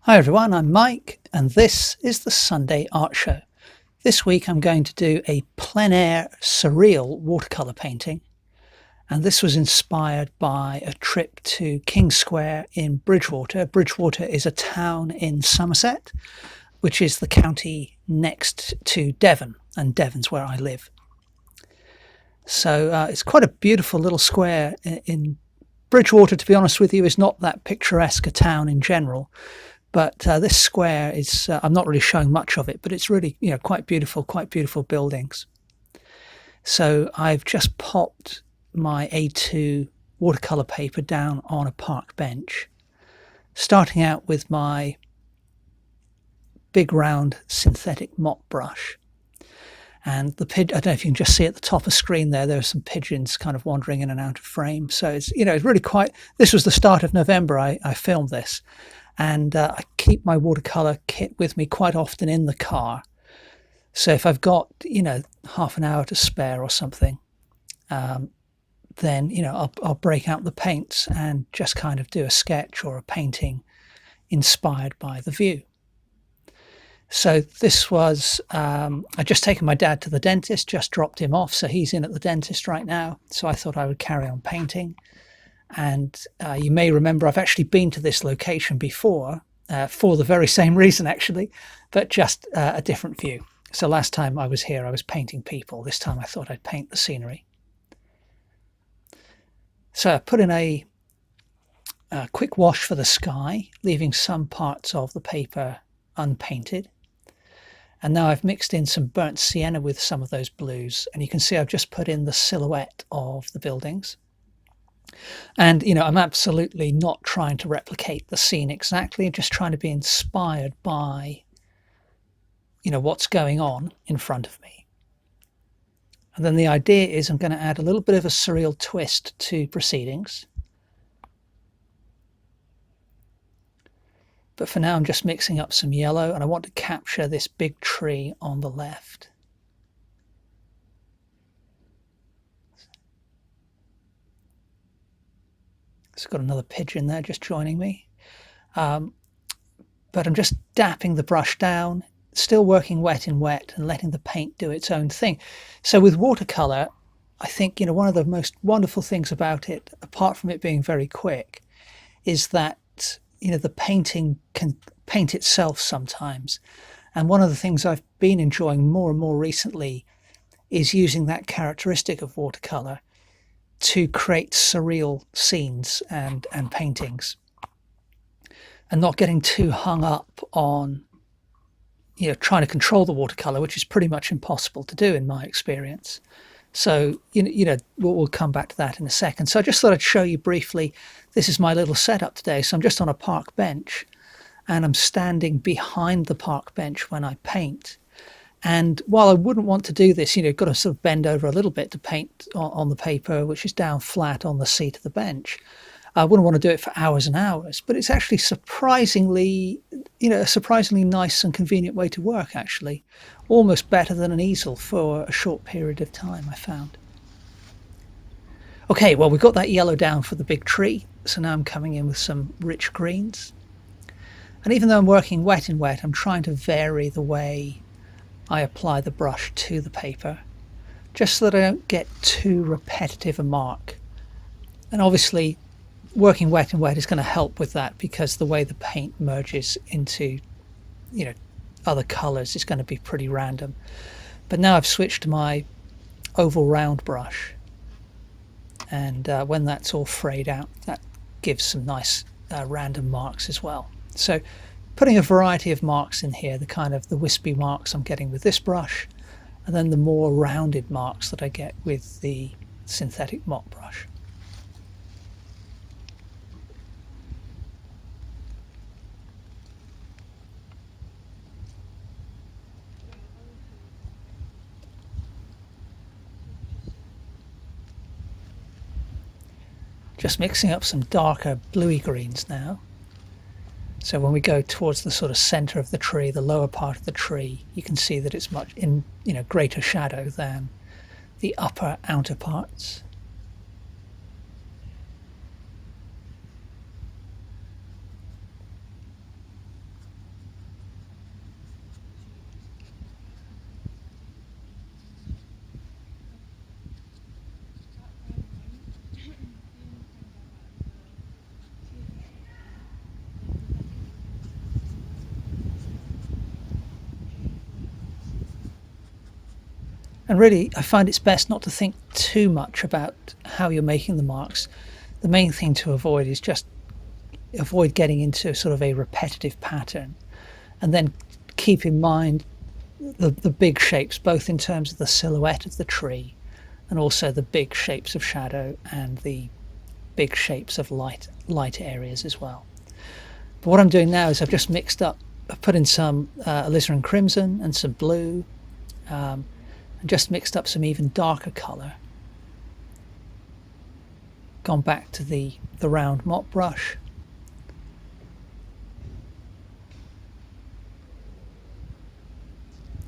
Hi everyone, I'm Mike and this is the Sunday Art Show. This week I'm going to do a plein air surreal watercolour painting, and this was inspired by a trip to King Square in Bridgwater. Bridgwater is a town in Somerset, which is the county next to Devon, and Devon's where I live. So it's quite a beautiful little square in Bridgwater. To be honest with you, is not that picturesque a town in general. But this square is, I'm not really showing much of it, but it's really, quite beautiful buildings. So I've just popped my A2 watercolor paper down on a park bench, starting out with my big round synthetic mop brush. And I don't know if you can just see at the top of the screen there are some pigeons kind of wandering in and out of frame. So it's, it's really this was the start of November I filmed this. And I keep my watercolor kit with me quite often in the car. So if I've got, half an hour to spare or something, then, I'll break out the paints and just kind of do a sketch or a painting inspired by the view. So this was, I'd just taken my dad to the dentist, just dropped him off. So he's in at the dentist right now. So I thought I would carry on painting. And you may remember I've actually been to this location before for the very same reason, actually, but just a different view. So last time I was here, I was painting people. This time I thought I'd paint the scenery. So I put in a quick wash for the sky, leaving some parts of the paper unpainted. And now I've mixed in some burnt sienna with some of those blues. And you can see I've just put in the silhouette of the buildings. And, I'm absolutely not trying to replicate the scene exactly, just trying to be inspired by, what's going on in front of me. And then the idea is I'm going to add a little bit of a surreal twist to proceedings. But for now, I'm just mixing up some yellow, and I want to capture this big tree on the left. It's got another pigeon there just joining me. But I'm just dapping the brush down, still working wet in wet and letting the paint do its own thing. So with watercolor, I think, one of the most wonderful things about it, apart from it being very quick, is that, the painting can paint itself sometimes. And one of the things I've been enjoying more and more recently is using that characteristic of watercolor to create surreal scenes and paintings, and not getting too hung up on trying to control the watercolor, which is pretty much impossible to do in my experience. So we'll come back to that in a second. So I just thought I'd show you briefly, this is my little setup today. So I'm just on a park bench and I'm standing behind the park bench when I paint. And while I wouldn't want to do this, you've got to sort of bend over a little bit to paint on the paper, which is down flat on the seat of the bench. I wouldn't want to do it for hours and hours, but it's actually surprisingly, a surprisingly nice and convenient way to work, actually. Almost better than an easel for a short period of time, I found. Okay, well, we've got that yellow down for the big tree. So now I'm coming in with some rich greens. And even though I'm working wet in wet, I'm trying to vary the way I apply the brush to the paper, just so that I don't get too repetitive a mark. And obviously working wet in wet is going to help with that, because the way the paint merges into other colors is going to be pretty random. But now I've switched to my oval round brush, and when that's all frayed out, that gives some nice random marks as well. So putting a variety of marks in here, the kind of the wispy marks I'm getting with this brush, and then the more rounded marks that I get with the synthetic mop brush. Just mixing up some darker bluey greens now. So when we go towards the sort of center of the tree, the lower part of the tree, you can see that it's much in greater shadow than the upper outer parts. And really, I find it's best not to think too much about how you're making the marks. The main thing to avoid is just avoid getting into sort of a repetitive pattern, and then keep in mind the big shapes, both in terms of the silhouette of the tree and also the big shapes of shadow and the big shapes of light areas as well. But what I'm doing now is I've just mixed up, I've put in some alizarin crimson and some blue, and just mixed up some even darker colour. Gone back to the round mop brush.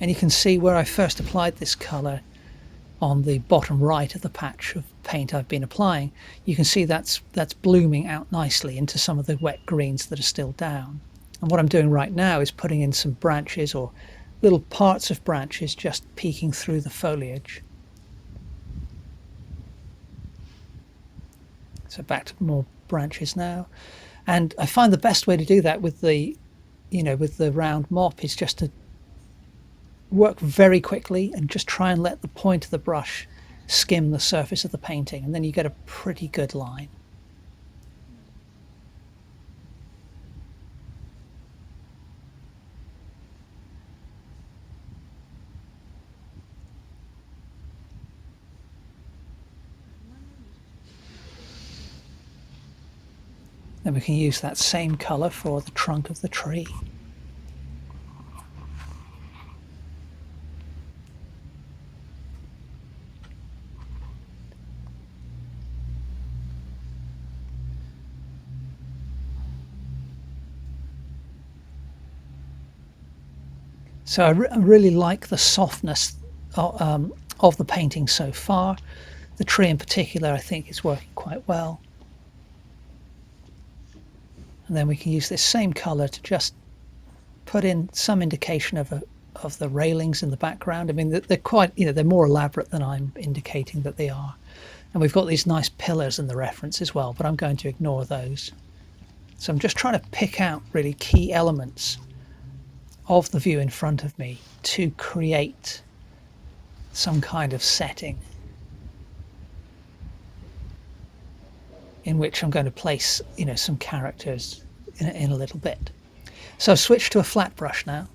And you can see where I first applied this colour on the bottom right of the patch of paint I've been applying. You can see that's blooming out nicely into some of the wet greens that are still down. And what I'm doing right now is putting in some branches or little parts of branches just peeking through the foliage. So back to more branches now. And I find the best way to do that with the round mop is just to work very quickly and just try and let the point of the brush skim the surface of the painting, and then you get a pretty good line. Then we can use that same colour for the trunk of the tree. So I really like the softness of the painting so far. The tree in particular I think is working quite well. And then we can use this same colour to just put in some indication of the railings in the background. I mean, they're quite, they're more elaborate than I'm indicating that they are. And we've got these nice pillars in the reference as well, but I'm going to ignore those. So I'm just trying to pick out really key elements of the view in front of me to create some kind of setting in which I'm going to place, some characters in a little bit. So I've switched to a flat brush now,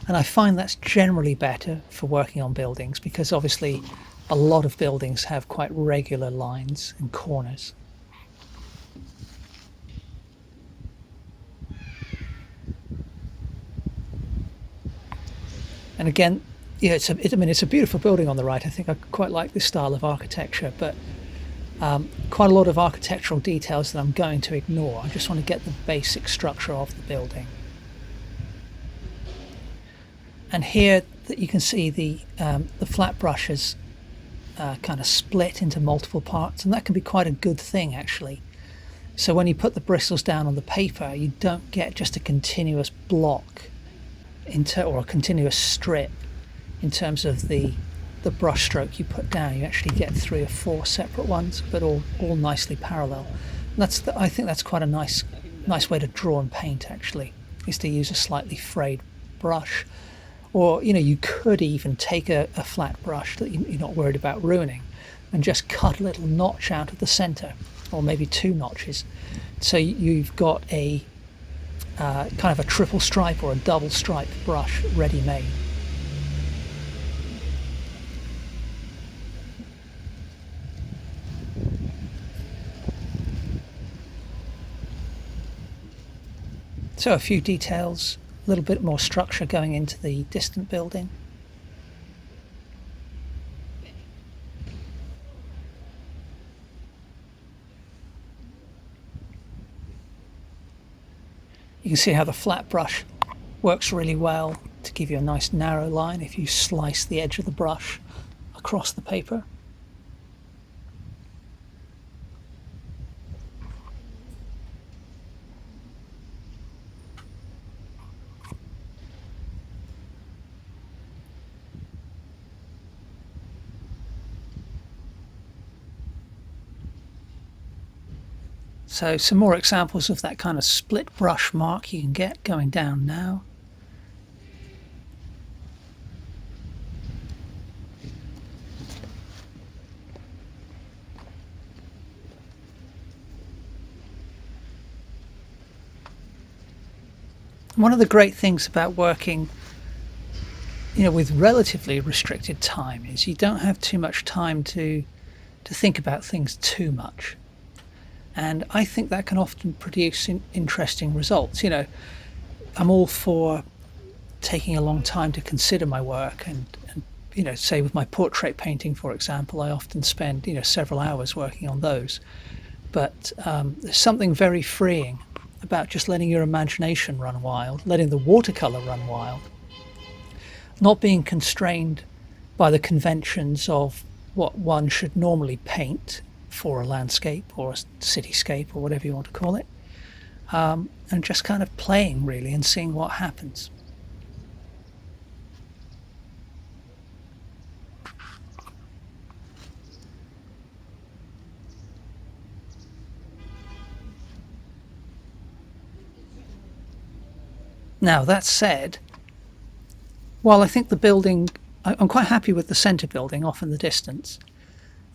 and I find that's generally better for working on buildings because obviously a lot of buildings have quite regular lines and corners. And again, it's a beautiful building on the right. I think I quite like this style of architecture, but quite a lot of architectural details that I'm going to ignore. I just want to get the basic structure of the building. And here that you can see the flat brush is kind of split into multiple parts, and that can be quite a good thing actually. So when you put the bristles down on the paper, you don't get just a continuous block or a continuous strip in terms of the brush stroke you put down. You actually get 3 or 4 separate ones, but all nicely parallel. And I think that's quite a nice way to draw and paint actually, is to use a slightly frayed brush. Or you could even take a flat brush that you're not worried about ruining and just cut a little notch out of the center, or maybe 2 notches, so you've got a kind of a triple stripe or a double stripe brush ready made. So a few details, a little bit more structure going into the distant building. You can see how the flat brush works really well to give you a nice narrow line if you slice the edge of the brush across the paper. So some more examples of that kind of split brush mark you can get going down now. one of the great things about working, with relatively restricted time is you don't have too much time to think about things too much. And I think that can often produce interesting results. I'm all for taking a long time to consider my work, and say with my portrait painting, for example, I often spend several hours working on those. But there's something very freeing about just letting your imagination run wild, letting the watercolor run wild, not being constrained by the conventions of what one should normally paint for a landscape or a cityscape or whatever you want to call it, and just kind of playing really and seeing what happens. Now, that said, while I think the building, I'm quite happy with the centre building off in the distance.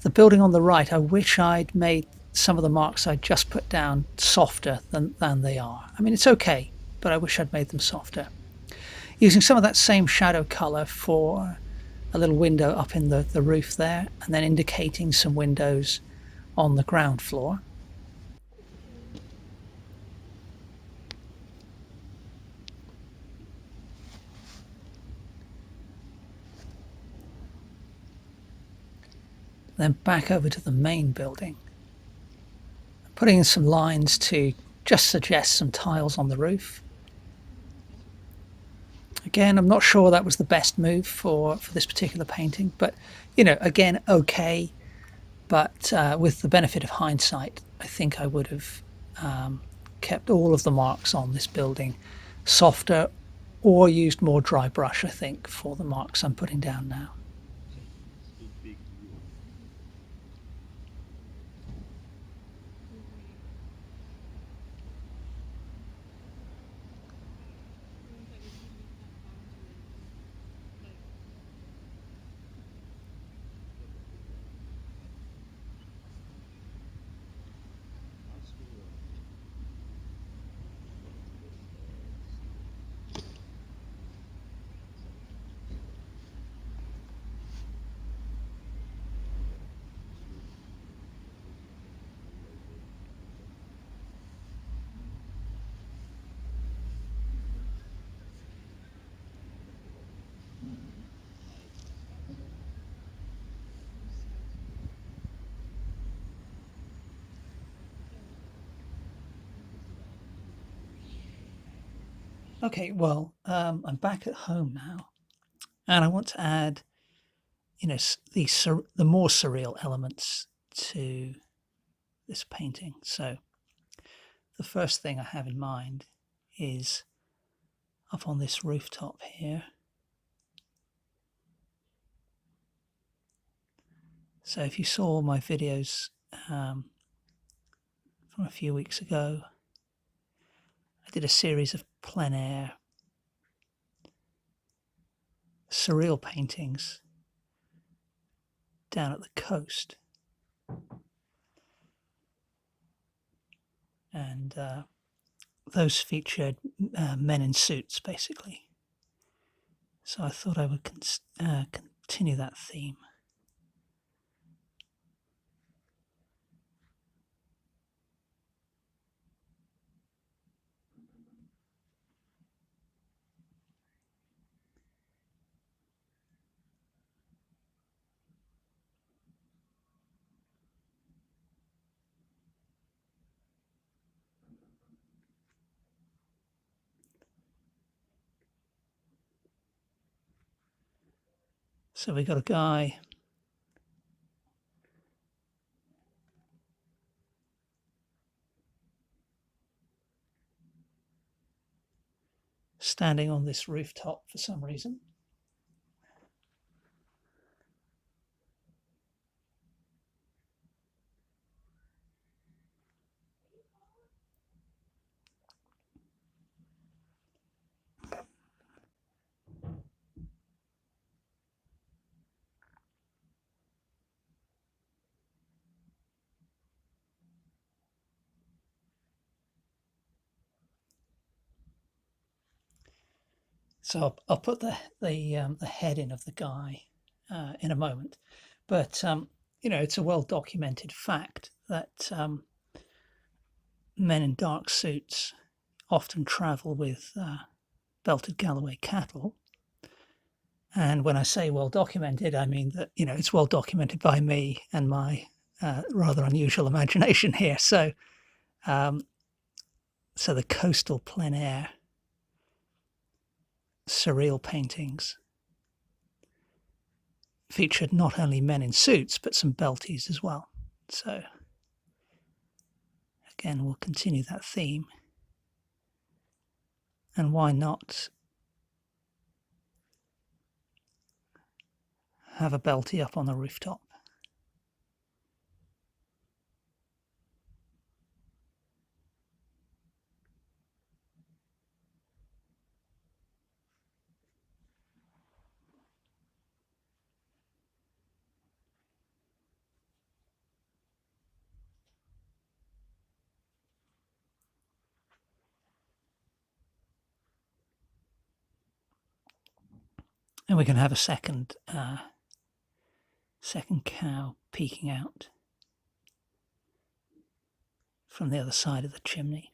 The building on the right, I wish I'd made some of the marks I just put down softer than they are. I mean, it's okay, but I wish I'd made them softer. Using some of that same shadow colour for a little window up in the roof there, and then indicating some windows on the ground floor. Then back over to the main building, putting in some lines to just suggest some tiles on the roof. Again, I'm not sure that was the best move for this particular painting, but again, okay. But with the benefit of hindsight, I think I would have kept all of the marks on this building softer, or used more dry brush, I think, for the marks I'm putting down now. Okay, well, I'm back at home now, and I want to add, the more surreal elements to this painting. So the first thing I have in mind is up on this rooftop here. So if you saw my videos from a few weeks ago, I did a series of plein air surreal paintings down at the coast. And those featured men in suits, basically. So I thought I would continue that theme. So we got a guy standing on this rooftop for some reason. So I'll put the head in of the guy in a moment, but it's a well documented fact that men in dark suits often travel with belted Galloway cattle. And when I say well documented, I mean that it's well documented by me and my rather unusual imagination here. So the coastal plein air surreal paintings featured not only men in suits but some belties as well. So again, we'll continue that theme. And why not have a belty up on the rooftop? And we can have a second cow peeking out from the other side of the chimney.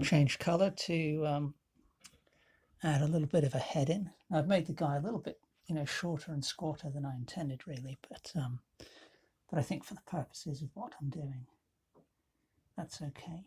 Change colour to add a little bit of a head in. I've made the guy a little bit, shorter and squatter than I intended, really, but I think for the purposes of what I'm doing, that's okay.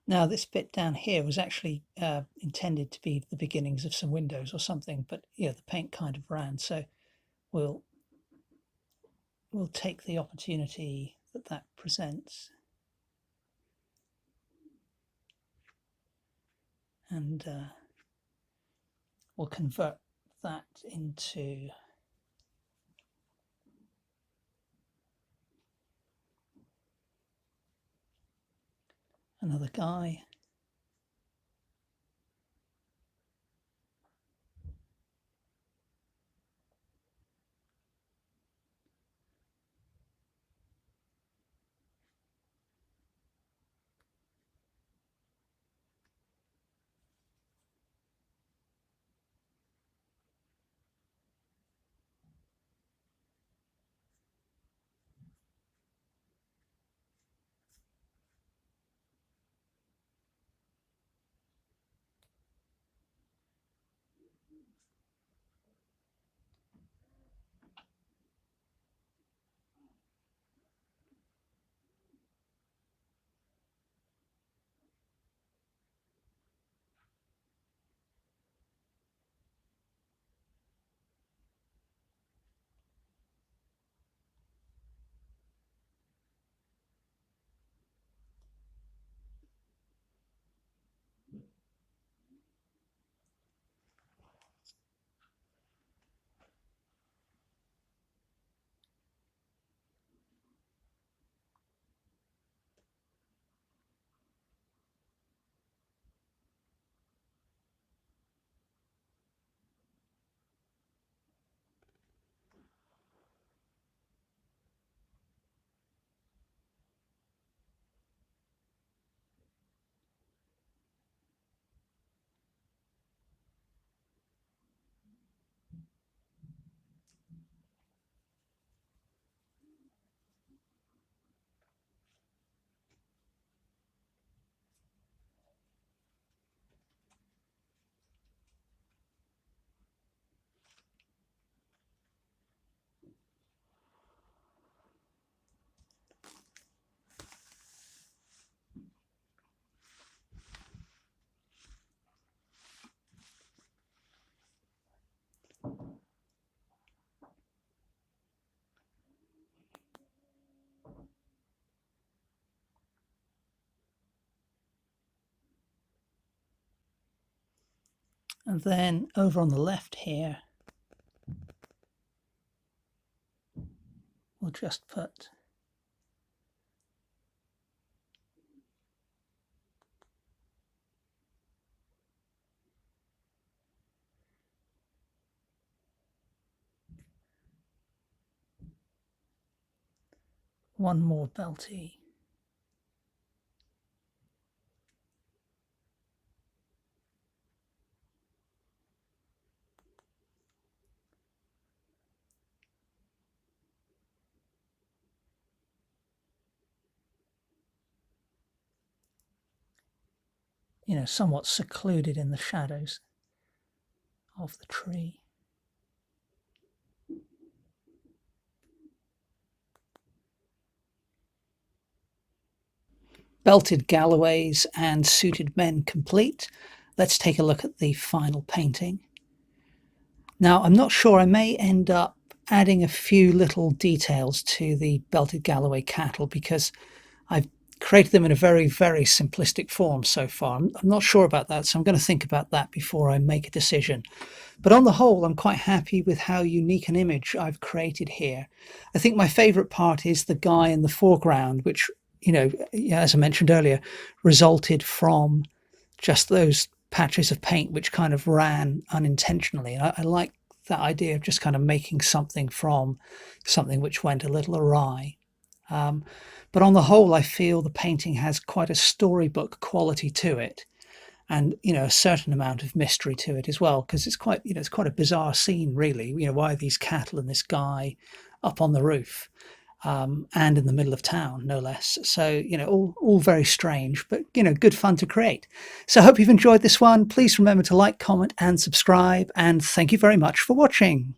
Now, this bit down here was actually intended to be the beginnings of some windows or something, but the paint kind of ran. So we'll take the opportunity that presents, and we'll convert that into another guy. And then over on the left here, we'll just put one more belty. You know, somewhat secluded in the shadows of the tree. Belted galloways and suited men complete. Let's take a look at the final painting. Now, I'm not sure, I may end up adding a few little details to the belted Galloway cattle because I've created them in a very, very simplistic form so far. I'm not sure about that, so I'm going to think about that before I make a decision. But on the whole, I'm quite happy with how unique an image I've created here. I think my favourite part is the guy in the foreground, which, you know, as I mentioned earlier, resulted from just those patches of paint which kind of ran unintentionally. And I like that idea of just kind of making something from something which went a little awry. But on the whole, I feel the painting has quite a storybook quality to it, and you know, a certain amount of mystery to it as well, because it's quite, you know, it's quite a bizarre scene, really. You know, why are these cattle and this guy up on the roof? And in the middle of town, no less. So, you know, all very strange, but, you know, good fun to create. So I hope you've enjoyed this one. Please remember to like, comment, and subscribe. And thank you very much for watching.